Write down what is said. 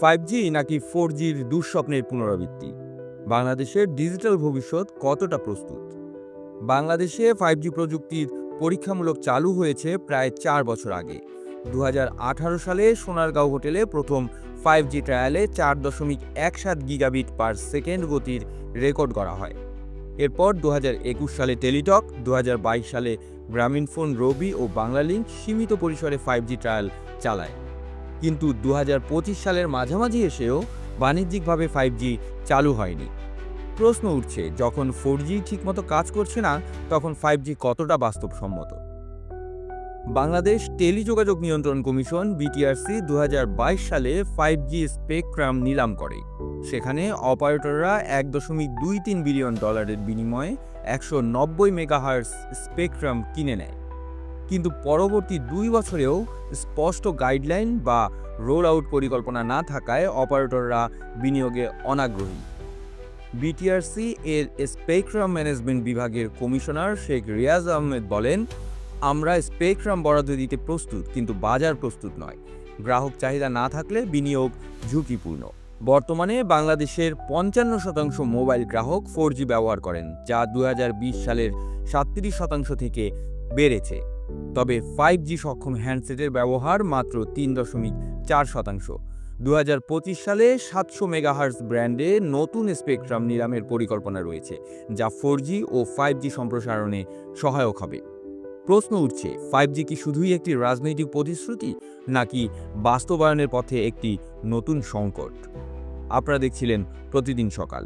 5G নাকি 4Gর দুঃস্বপ্নের পুনরাবৃত্তি? বাংলাদেশের ডিজিটাল ভবিষ্যৎ কতটা প্রস্তুত? বাংলাদেশে 5G প্রযুক্তির পরীক্ষামূলক চালু হয়েছে প্রায় 4 বছর আগে। 2018 সালে সোনারগাঁও হোটেলে প্রথম 5G ট্রায়ালে 4.17 গিগাবিট পার সেকেন্ড গতির রেকর্ড করা হয়। এরপর 2021 সালে টেলিটক, 2022 সালে গ্রামীণফোন, রবি ও বাংলালিংক সীমিত পরিসরে 5G ট্রায়াল চালায়। কিন্তু 2025 সালের মাঝামাঝি এসেও বাণিজ্যিকভাবে 5G চালু হয়নি। প্রশ্ন উঠছে, যখন 4G ঠিকমতো কাজ করছে না, তখন 5G কতটা বাস্তবসম্মত? বাংলাদেশ টেলিযোগাযোগ নিয়ন্ত্রণ কমিশন বিটিআরসি 2022 সালে 5G স্পেকট্রাম নিলাম করে। সেখানে অপারেটররা $1.23 বিলিয়ন বিনিময়ে 190 মেগাহার্টজ স্পেকট্রাম কিনে নেয়। কিন্তু পরবর্তী 2 বছরেও স্পষ্ট গাইডলাইন বা রোল আউট পরিকল্পনা না থাকায় অপারেটররা বিনিয়োগে অনাগ্রহী। বিটিআরসি এর স্পেকট্রাম ম্যানেজমেন্ট বিভাগের কমিশনার শেখ রিয়াজ আহমেদ বলেন, আমরা স্পেকট্রাম বরাদ্দ দিতে প্রস্তুত, কিন্তু বাজার প্রস্তুত নয়। গ্রাহক চাহিদা না থাকলে বিনিয়োগ ঝুঁকিপূর্ণ। বর্তমানে বাংলাদেশের 55% মোবাইল গ্রাহক 4G ব্যবহার করেন, যা 2020 সালের 37% থেকে বেড়েছে। তবে 5G সক্ষম হ্যান্ডসেটের ব্যবহার মাত্র 3.4%। 2025 সালে 700 মেগাহার্টজ ব্র্যান্ডে নতুন স্পেকট্রাম নিলামের পরিকল্পনা রয়েছে, যা 4G ও 5G সম্প্রসারণে সহায়ক হবে। প্রশ্ন উঠছে, 5G কি শুধুই একটি রাজনৈতিক প্রতিশ্রুতি, নাকি বাস্তবায়নের পথে একটি নতুন সংকট? আপনারা দেখছিলেন প্রতিদিন সকাল।